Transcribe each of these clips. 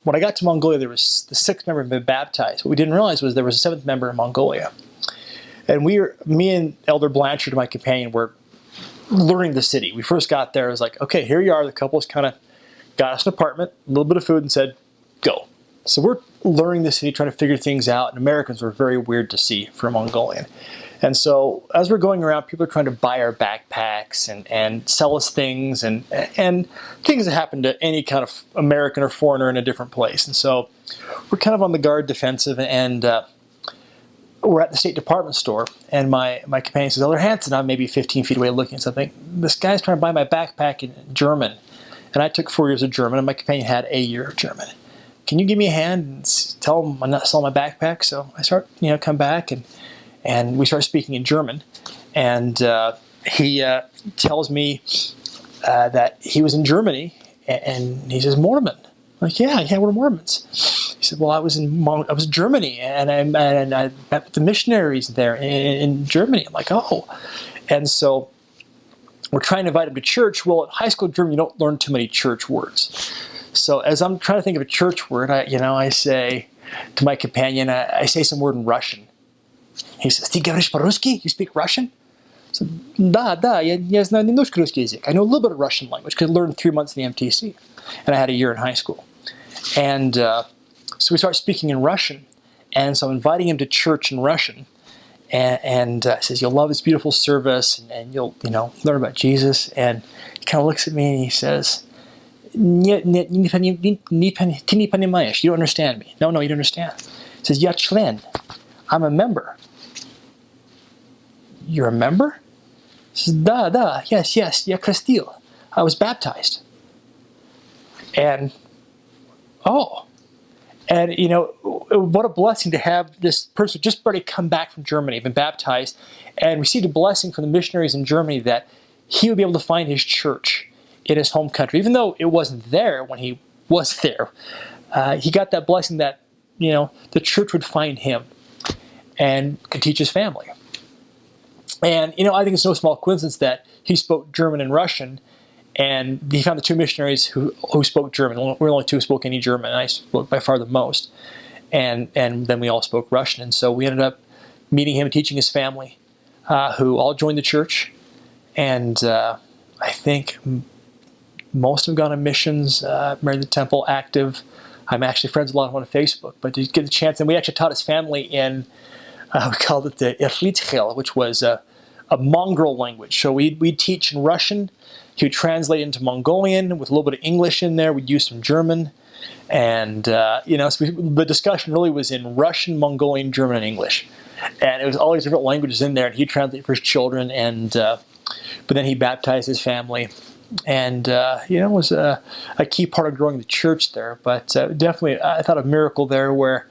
when I got to Mongolia, there was the 6th member had been baptized. What we didn't realize was there was a 7th member in Mongolia. And me and Elder Blanchard, my companion, were learning the city. We first got there, it was like, okay, here you are. The couple's kind of got us an apartment, a little bit of food, and said, go. So we're learning the city, trying to figure things out, and Americans were very weird to see for a Mongolian. And so as we're going around, people are trying to buy our backpacks and sell us things and things that happen to any kind of American or foreigner in a different place. And so we're kind of on the guard defensive, and we're at the State Department store, and my companion says, Elder Hansen, I'm maybe 15 feet away looking at something. This guy's trying to buy my backpack in German. And I took 4 years of German, and my companion had a year of German. Can you give me a hand and tell him I'm not selling my backpack? So I start, come back, and we start speaking in German. And he tells me that he was in Germany, and he says, Mormon. I'm like, yeah, we're Mormons. He said, well, I was in Germany, and I met the missionaries there in Germany. I'm like, oh. And so we're trying to invite him to church. Well, at high school German, you don't learn too many church words. So as I'm trying to think of a church word, I say to my companion, I say some word in Russian. He says, "Ты говоришь по-русски? You speak Russian?" So, да, я знаю немножко русский язык. I know a little bit of Russian language because I learned 3 months in the MTC, and I had a year in high school. And so we start speaking in Russian, and so I'm inviting him to church in Russian. And says, you'll love this beautiful service, and you'll learn about Jesus. And he kind of looks at me and he says, Нет, ты не понимаешь. You don't understand me. No, you don't understand. He says, я член. I'm a member. You're a member? He says, да, yes, я крестил. I was baptized. And, oh. And, what a blessing to have this person just already come back from Germany, been baptized, and received a blessing from the missionaries in Germany that he would be able to find his church in his home country. Even though it wasn't there when he was there, he got that blessing that, the church would find him and could teach his family. And, I think it's no small coincidence that he spoke German and Russian, and he found the 2 missionaries who spoke German. We were the only 2 who spoke any German, and I spoke by far the most. And then we all spoke Russian. And so we ended up meeting him and teaching his family, who all joined the church. And I think most have gone on missions, married the temple, active. I'm actually friends with a lot of them on Facebook. But to get the chance, and we actually taught his family in, we called it the Erlitzchel, which was a mongrel language. So we'd teach in Russian. He would translate into Mongolian with a little bit of English in there. We'd use some German. And, so the discussion really was in Russian, Mongolian, German, and English. And it was all these different languages in there. And he'd translate for his children. And but then he baptized his family. And, it was a key part of growing the church there. But definitely, I thought a miracle there where,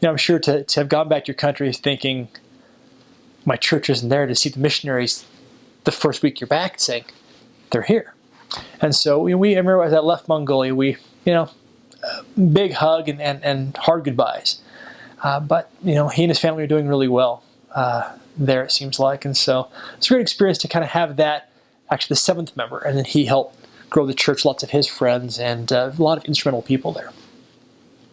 I'm sure to have gone back to your country thinking, my church isn't there, to see the missionaries the first week you're back saying, they're here. And so I remember as I left Mongolia, we, big hug and hard goodbyes. But, he and his family are doing really well there, it seems like. And so it's a great experience to kind of have that, actually the 7th member. And then he helped grow the church, lots of his friends, and a lot of instrumental people there.